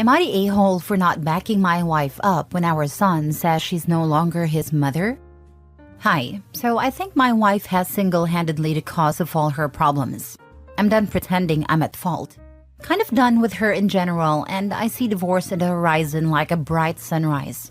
Am I the a-hole for not backing my wife up when our son says she's no longer his mother? Hi, so I think my wife has single-handedly the cause of all her problems. I'm done pretending I'm at fault. Kind of done with her in general, and I see divorce at the horizon like a bright sunrise.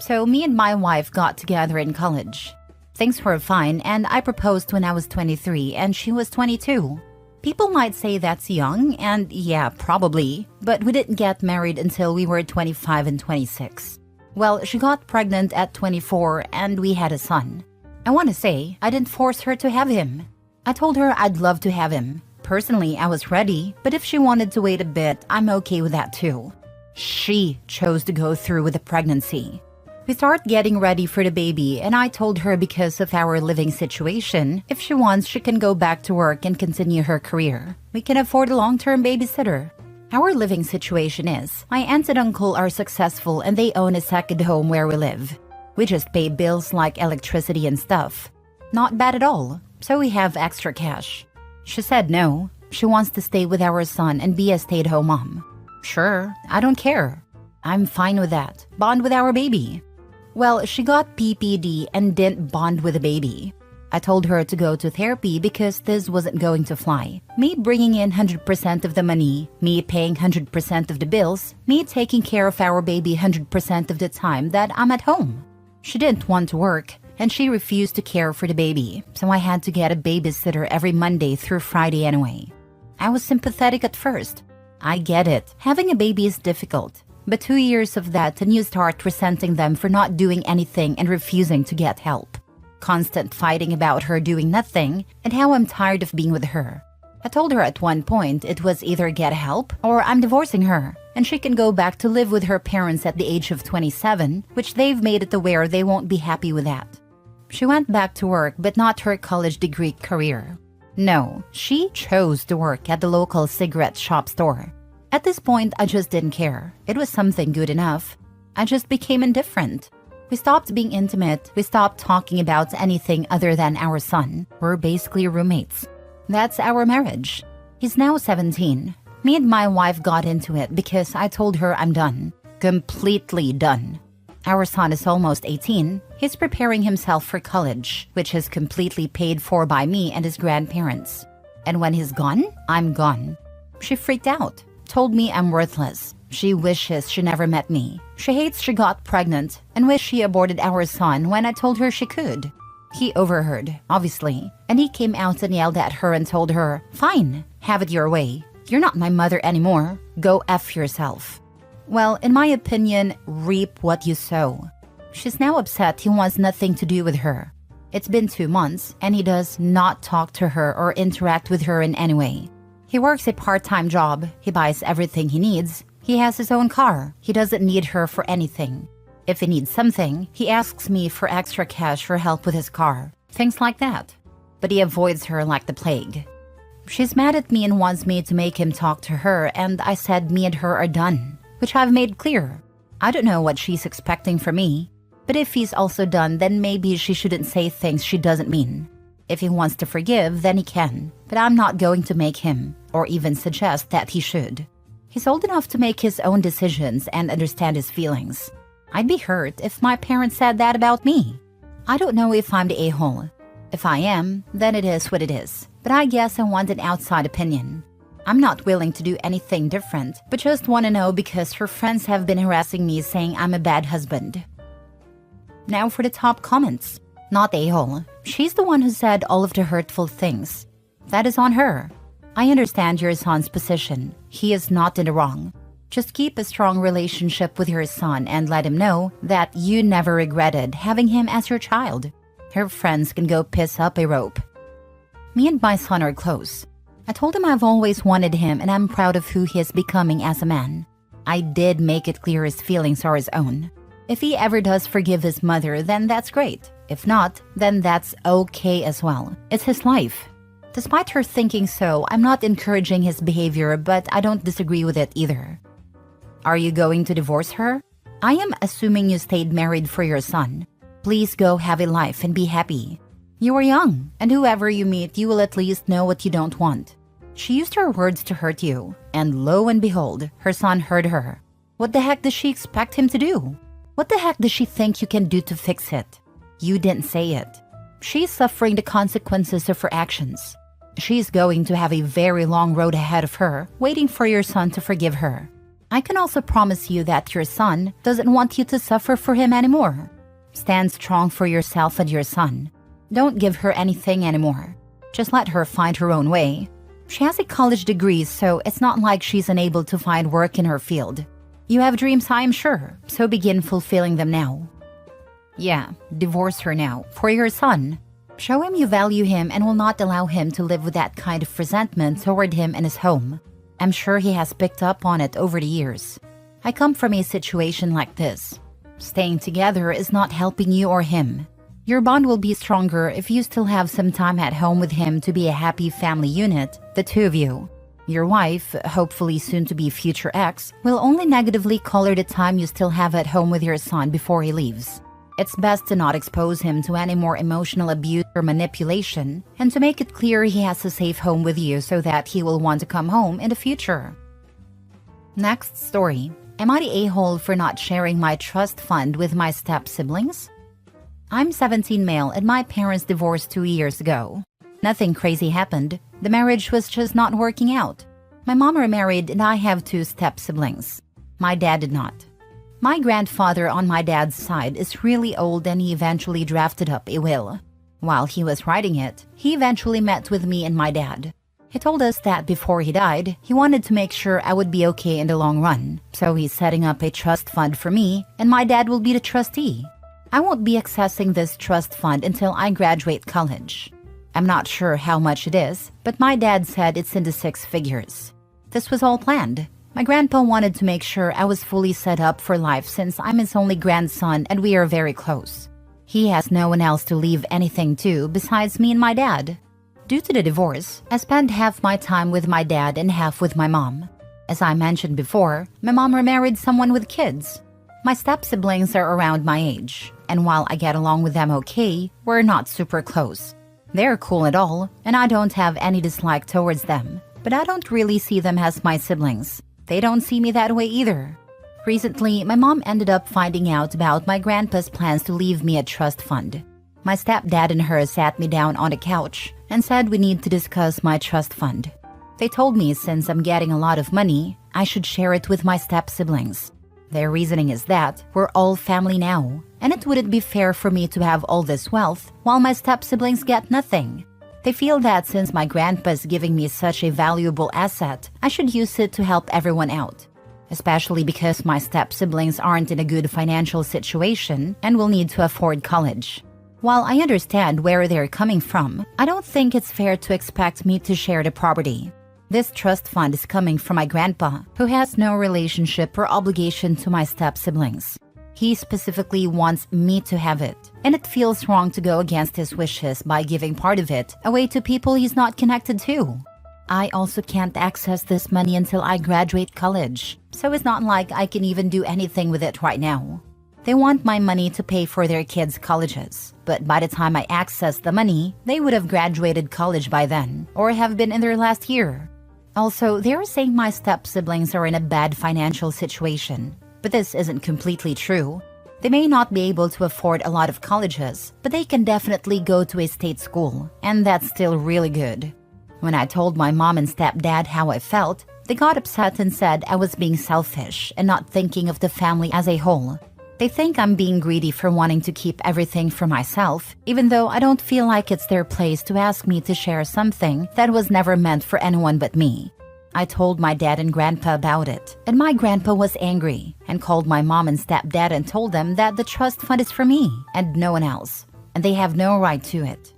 So me and my wife got together in college. Things were fine, and I proposed when I was 23 and she was 22. People might say that's young, and yeah, probably, but we didn't get married until we were 25 and 26. Well, she got pregnant at 24 and we had a son. I want to say, I didn't force her to have him. I told her I'd love to have him. Personally, I was ready, but if she wanted to wait a bit, I'm okay with that too. She chose to go through with the pregnancy. We started getting ready for the baby, and I told her because of our living situation, if she wants, she can go back to work and continue her career. We can afford a long-term babysitter. Our living situation is, my aunt and uncle are successful and they own a second home where we live. We just pay bills like electricity and stuff. Not bad at all, so we have extra cash. She said no. She wants to stay with our son and be a stay-at-home mom. Sure, I don't care. I'm fine with that. Bond with our baby. Well, she got PPD and didn't bond with the baby. I told her to go to therapy because this wasn't going to fly. Me bringing in 100% of the money, me paying 100% of the bills, me taking care of our baby 100% of the time that I'm at home. She didn't want to work, and she refused to care for the baby, so I had to get a babysitter every Monday through Friday anyway. I was sympathetic at first. I get it. Having a baby is difficult. But 2 years of that and you start resenting them for not doing anything and refusing to get help. Constant fighting about her doing nothing and how I'm tired of being with her. I told her at one point it was either get help or I'm divorcing her and she can go back to live with her parents at the age of 27, which they've made it aware they won't be happy with that. She went back to work but not her college degree career. No, she chose to work at the local cigarette shop store. At this point, I just didn't care. It was something good enough. I just became indifferent. We stopped being intimate. We stopped talking about anything other than our son. We're basically roommates. That's our marriage. He's now 17. Me and my wife got into it because I told her I'm done. Completely done. Our son is almost 18. He's preparing himself for college, which is completely paid for by me and his grandparents. And when he's gone, I'm gone. She freaked out. Told me I'm worthless. She wishes she never met me. She hates she got pregnant and wished she aborted our son when I told her she could. He overheard, obviously, and he came out and yelled at her and told her, "Fine, have it your way. You're not my mother anymore. Go F yourself." Well, in my opinion, reap what you sow. She's now upset he wants nothing to do with her. It's been 2 months and he does not talk to her or interact with her in any way. He works a part-time job. He buys everything he needs. He has his own car. He doesn't need her for anything. If he needs something, he asks me for extra cash for help with his car. Things like that. But he avoids her like the plague. She's mad at me and wants me to make him talk to her, and I said me and her are done, which I've made clear. I don't know what she's expecting from me. But if he's also done, then maybe she shouldn't say things she doesn't mean. If he wants to forgive, then he can. But I'm not going to make him, or even suggest that he should. He's old enough to make his own decisions and understand his feelings. I'd be hurt if my parents said that about me. I don't know if I'm the a-hole. If I am, then it is what it is. But I guess I want an outside opinion. I'm not willing to do anything different, but just want to know because her friends have been harassing me saying I'm a bad husband. Now for the top comments. Not a-hole. She's the one who said all of the hurtful things. That is on her. I understand your son's position. He is not in the wrong. Just keep a strong relationship with your son and let him know that you never regretted having him as your child. Her friends can go piss up a rope. Me and my son are close. I told him I've always wanted him and I'm proud of who he is becoming as a man. I did make it clear his feelings are his own. If he ever does forgive his mother, then that's great. If not, then that's okay as well. It's his life. Despite her thinking so, I'm not encouraging his behavior, but I don't disagree with it either. Are you going to divorce her? I am assuming you stayed married for your son. Please go have a life and be happy. You are young, and whoever you meet, you will at least know what you don't want. She used her words to hurt you, and lo and behold, her son heard her. What the heck does she expect him to do? What the heck does she think you can do to fix it? You didn't say it. She's suffering the consequences of her actions. She's going to have a very long road ahead of her, waiting for your son to forgive her. I can also promise you that your son doesn't want you to suffer for him anymore. Stand strong for yourself and your son. Don't give her anything anymore. Just let her find her own way. She has a college degree, so it's not like she's unable to find work in her field. You have dreams, I am sure, so begin fulfilling them now. Yeah, divorce her now, for your son. Show him you value him and will not allow him to live with that kind of resentment toward him and his home. I'm sure he has picked up on it over the years. I come from a situation like this. Staying together is not helping you or him. Your bond will be stronger if you still have some time at home with him to be a happy family unit, the two of you. Your wife, hopefully soon to be future ex, will only negatively color the time you still have at home with your son before he leaves. It's best to not expose him to any more emotional abuse or manipulation, and to make it clear he has a safe home with you so that he will want to come home in the future. Next story. Am I the a-hole for not sharing my trust fund with my step-siblings? I'm 17 male and my parents divorced 2 years ago. Nothing crazy happened. The marriage was just not working out. My mom remarried and I have 2 step-siblings. My dad did not. My grandfather on my dad's side is really old and he eventually drafted up a will. While he was writing it, he eventually met with me and my dad. He told us that before he died, he wanted to make sure I would be okay in the long run. So he's setting up a trust fund for me and my dad will be the trustee. I won't be accessing this trust fund until I graduate college. I'm not sure how much it is, but my dad said it's in the 6 figures. This was all planned. My grandpa wanted to make sure I was fully set up for life since I'm his only grandson and we are very close. He has no one else to leave anything to besides me and my dad. Due to the divorce, I spend half my time with my dad and half with my mom. As I mentioned before, my mom remarried someone with kids. My step-siblings are around my age, and while I get along with them okay, we're not super close. They're cool at all, and I don't have any dislike towards them, but I don't really see them as my siblings. They don't see me that way either. Recently, my mom ended up finding out about my grandpa's plans to leave me a trust fund. My stepdad and her sat me down on the couch and said we need to discuss my trust fund. They told me since I'm getting a lot of money, I should share it with my step-siblings. Their reasoning is that we're all family now, and it wouldn't be fair for me to have all this wealth while my step-siblings get nothing. They feel that since my grandpa is giving me such a valuable asset, I should use it to help everyone out. Especially because my step-siblings aren't in a good financial situation and will need to afford college. While I understand where they're coming from, I don't think it's fair to expect me to share the property. This trust fund is coming from my grandpa, who has no relationship or obligation to my step-siblings. He specifically wants me to have it, and it feels wrong to go against his wishes by giving part of it away to people he's not connected to. I also can't access this money until I graduate college, so it's not like I can even do anything with it right now. They want my money to pay for their kids' colleges, but by the time I access the money, they would have graduated college by then, or have been in their last year. Also, they're saying my step-siblings are in a bad financial situation. But this isn't completely true. They may not be able to afford a lot of colleges, but they can definitely go to a state school, and that's still really good. When I told my mom and stepdad how I felt, they got upset and said I was being selfish and not thinking of the family as a whole. They think I'm being greedy for wanting to keep everything for myself, even though I don't feel like it's their place to ask me to share something that was never meant for anyone but me. I told my dad and grandpa about it, and my grandpa was angry and called my mom and stepdad and told them that the trust fund is for me and no one else, and they have no right to it.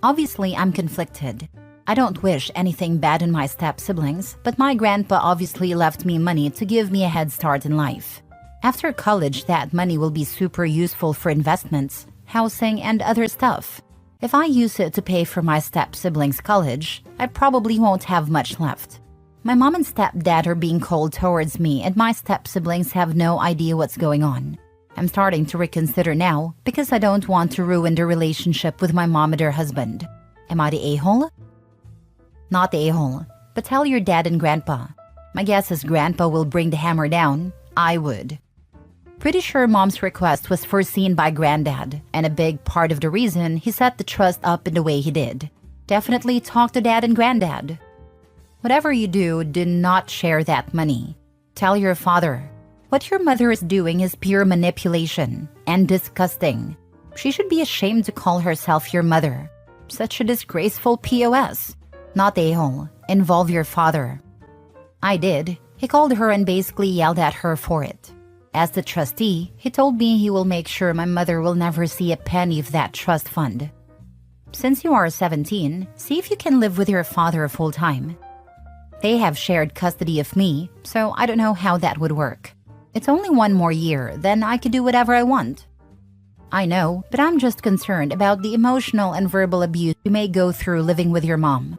Obviously, I'm conflicted. I don't wish anything bad on my step-siblings, but my grandpa obviously left me money to give me a head start in life. After college, that money will be super useful for investments, housing, and other stuff. If I use it to pay for my step-siblings' college, I probably won't have much left. My mom and stepdad are being cold towards me and my step-siblings have no idea what's going on. I'm starting to reconsider now because I don't want to ruin the relationship with my mom and her husband. Am I the a-hole? Not the a-hole, but tell your dad and grandpa. My guess is grandpa will bring the hammer down. I would. Pretty sure mom's request was foreseen by granddad, and a big part of the reason he set the trust up in the way he did. Definitely talk to dad and granddad. Whatever you do not share that money. Tell your father. What your mother is doing is pure manipulation and disgusting. She should be ashamed to call herself your mother. Such a disgraceful POS. Not a-hole. Involve your father. I did. He called her and basically yelled at her for it. As the trustee, he told me he will make sure my mother will never see a penny of that trust fund. Since you are 17, see if you can live with your father full-time. They have shared custody of me, so I don't know how that would work. It's only 1 more year, then I could do whatever I want. I know, but I'm just concerned about the emotional and verbal abuse you may go through living with your mom.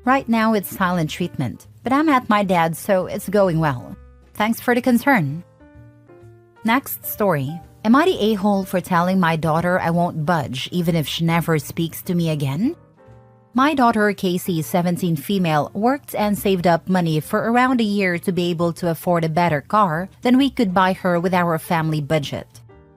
Right now it's silent treatment, but I'm at my dad's, so it's going well. Thanks for the concern. Next story. Am I the a-hole for telling my daughter I won't budge even if she never speaks to me again? My daughter, Casey, 17 female, worked and saved up money for around a year to be able to afford a better car than we could buy her with our family budget.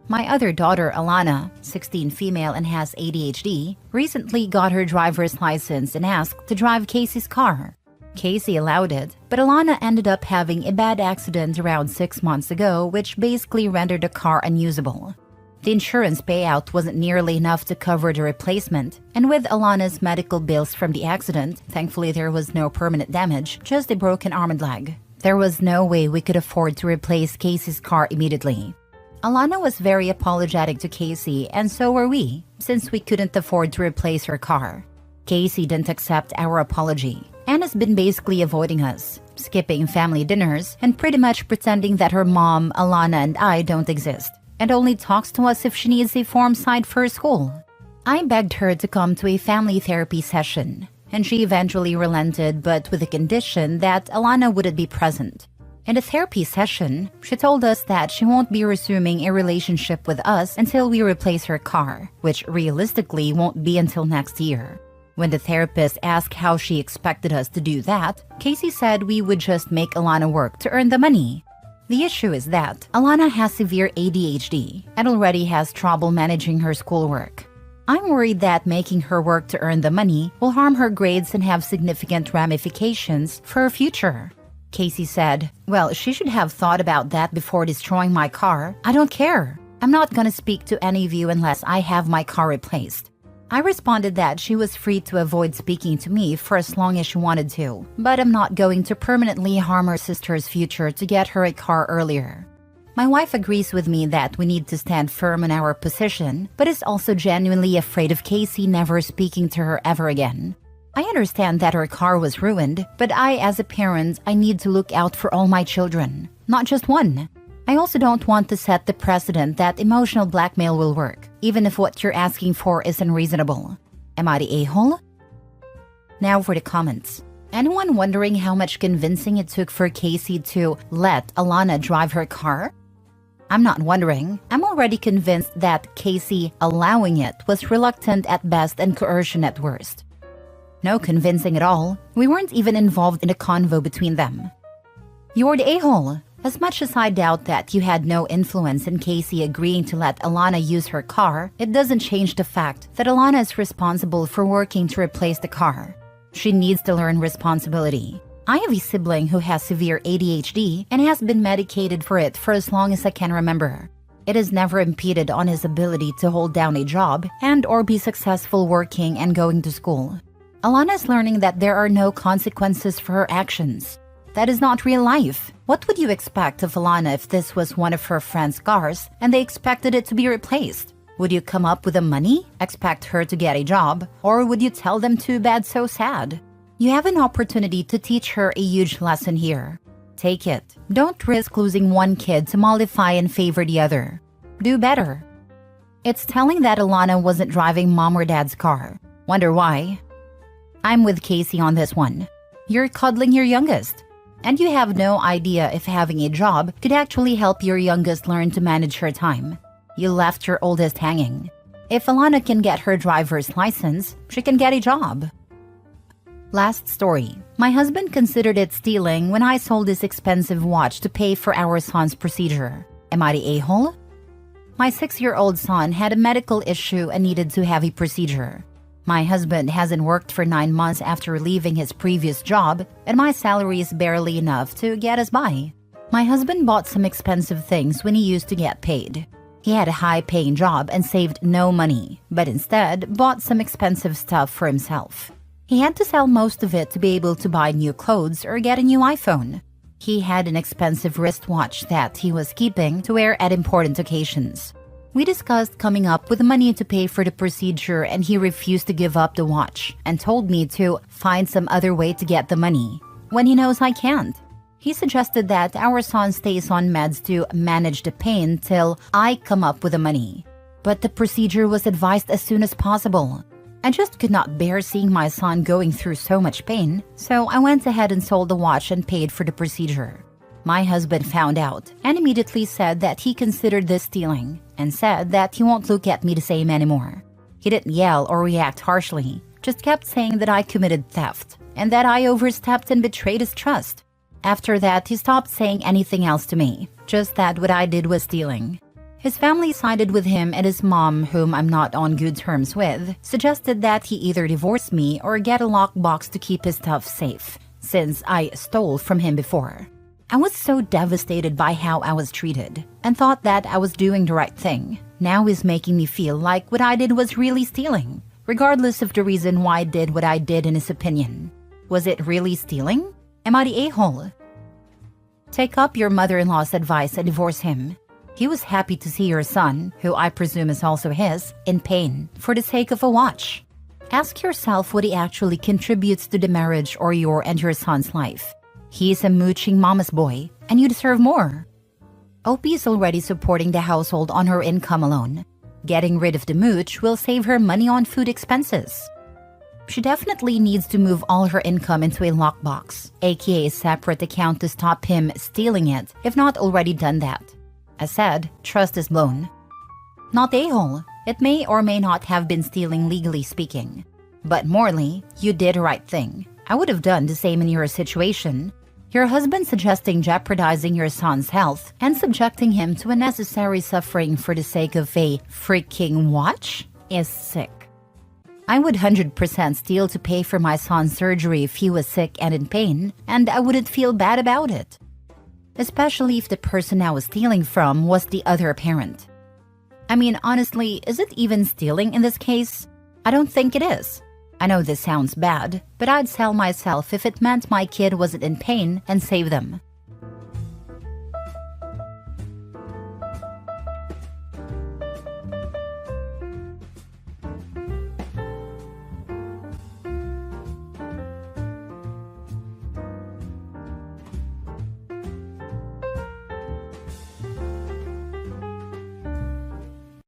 My other daughter, Alana, 16 female and has ADHD, recently got her driver's license and asked to drive Casey's car. Casey allowed it, but Alana ended up having a bad accident around 6 months ago, which basically rendered the car unusable. The insurance payout wasn't nearly enough to cover the replacement, and with Alana's medical bills from the accident, thankfully there was no permanent damage, just a broken arm and leg. There was no way we could afford to replace Casey's car immediately. Alana was very apologetic to Casey, and so were we, since we couldn't afford to replace her car. Casey didn't accept our apology, and has been basically avoiding us, skipping family dinners, and pretty much pretending that her mom, Alana, and I don't exist, and only talks to us if she needs a form signed for school. I begged her to come to a family therapy session, and she eventually relented, but with the condition that Alana wouldn't be present. In the therapy session, she told us that she won't be resuming a relationship with us until we replace her car, which realistically won't be until next year. When the therapist asked how she expected us to do that, Casey said we would just make Alana work to earn the money. The issue is that Alana has severe ADHD and already has trouble managing her schoolwork. I'm worried that making her work to earn the money will harm her grades and have significant ramifications for her future. Casey said, "Well, she should have thought about that before destroying my car. I don't care. I'm not gonna speak to any of you unless I have my car replaced." I responded that she was free to avoid speaking to me for as long as she wanted to, but I'm not going to permanently harm her sister's future to get her a car earlier. My wife agrees with me that we need to stand firm in our position, but is also genuinely afraid of Casey never speaking to her ever again. I understand that her car was ruined, but as a parent, I need to look out for all my children, not just one. I also don't want to set the precedent that emotional blackmail will work, even if what you're asking for is unreasonable. Am I the a-hole? Now for the comments. Anyone wondering how much convincing it took for Casey to let Alana drive her car? I'm not wondering. I'm already convinced that Casey allowing it was reluctant at best and coercion at worst. No convincing at all. We weren't even involved in a convo between them. You're the a-hole. As much as I doubt that you had no influence in Casey agreeing to let Alana use her car, it doesn't change the fact that Alana is responsible for working to replace the car. She needs to learn responsibility. I have a sibling who has severe ADHD and has been medicated for it for as long as I can remember. It has never impeded on his ability to hold down a job and/or be successful working and going to school. Alana is learning that there are no consequences for her actions. That is not real life. What would you expect of Alana if this was one of her friend's cars and they expected it to be replaced? Would you come up with the money, expect her to get a job, or would you tell them too bad so sad? You have an opportunity to teach her a huge lesson here. Take it. Don't risk losing one kid to mollify and favor the other. Do better. It's telling that Alana wasn't driving mom or dad's car. Wonder why? I'm with Casey on this one. You're cuddling your youngest. And you have no idea if having a job could actually help your youngest learn to manage her time. You left your oldest hanging. If Alana can get her driver's license, she can get a job. Last story. My husband considered it stealing when I sold this expensive watch to pay for our son's procedure. Am I the a-hole? My 6-year-old son had a medical issue and needed to have a procedure. My husband hasn't worked for 9 months after leaving his previous job, and my salary is barely enough to get us by. My husband bought some expensive things when he used to get paid. He had a high-paying job and saved no money, but instead bought some expensive stuff for himself. He had to sell most of it to be able to buy new clothes or get a new iPhone. He had an expensive wristwatch that he was keeping to wear at important occasions. We discussed coming up with money to pay for the procedure, and he refused to give up the watch and told me to find some other way to get the money when he knows I can't. He suggested that our son stays on meds to manage the pain till I come up with the money. But the procedure was advised as soon as possible. I just could not bear seeing my son going through so much pain, so I went ahead and sold the watch and paid for the procedure. My husband found out and immediately said that he considered this stealing and said that he won't look at me the same anymore. He didn't yell or react harshly, just kept saying that I committed theft and that I overstepped and betrayed his trust. After that, he stopped saying anything else to me, just that what I did was stealing. His family sided with him, and his mom, whom I'm not on good terms with, suggested that he either divorce me or get a lockbox to keep his stuff safe, since I stole from him before. I was so devastated by how I was treated, and thought that I was doing the right thing. Now he's making me feel like what I did was really stealing, regardless of the reason why I did what I did in his opinion. Was it really stealing? Am I the a-hole? Take up your mother-in-law's advice and divorce him. He was happy to see your son, who I presume is also his, in pain for the sake of a watch. Ask yourself what he actually contributes to the marriage or your and your son's life. He's a mooching mama's boy, and you deserve more. OP is already supporting the household on her income alone. Getting rid of the mooch will save her money on food expenses. She definitely needs to move all her income into a lockbox, aka a separate account, to stop him stealing it, if not already done that. As said, trust is blown. Not a-hole. It may or may not have been stealing legally speaking. But morally, you did the right thing. I would have done the same in your situation. Your husband suggesting jeopardizing your son's health and subjecting him to unnecessary suffering for the sake of a freaking watch is sick. I would 100% steal to pay for my son's surgery if he was sick and in pain, and I wouldn't feel bad about it. Especially if the person I was stealing from was the other parent. I mean, honestly, is it even stealing in this case? I don't think it is. I know this sounds bad, but I'd sell myself if it meant my kid wasn't in pain and save them.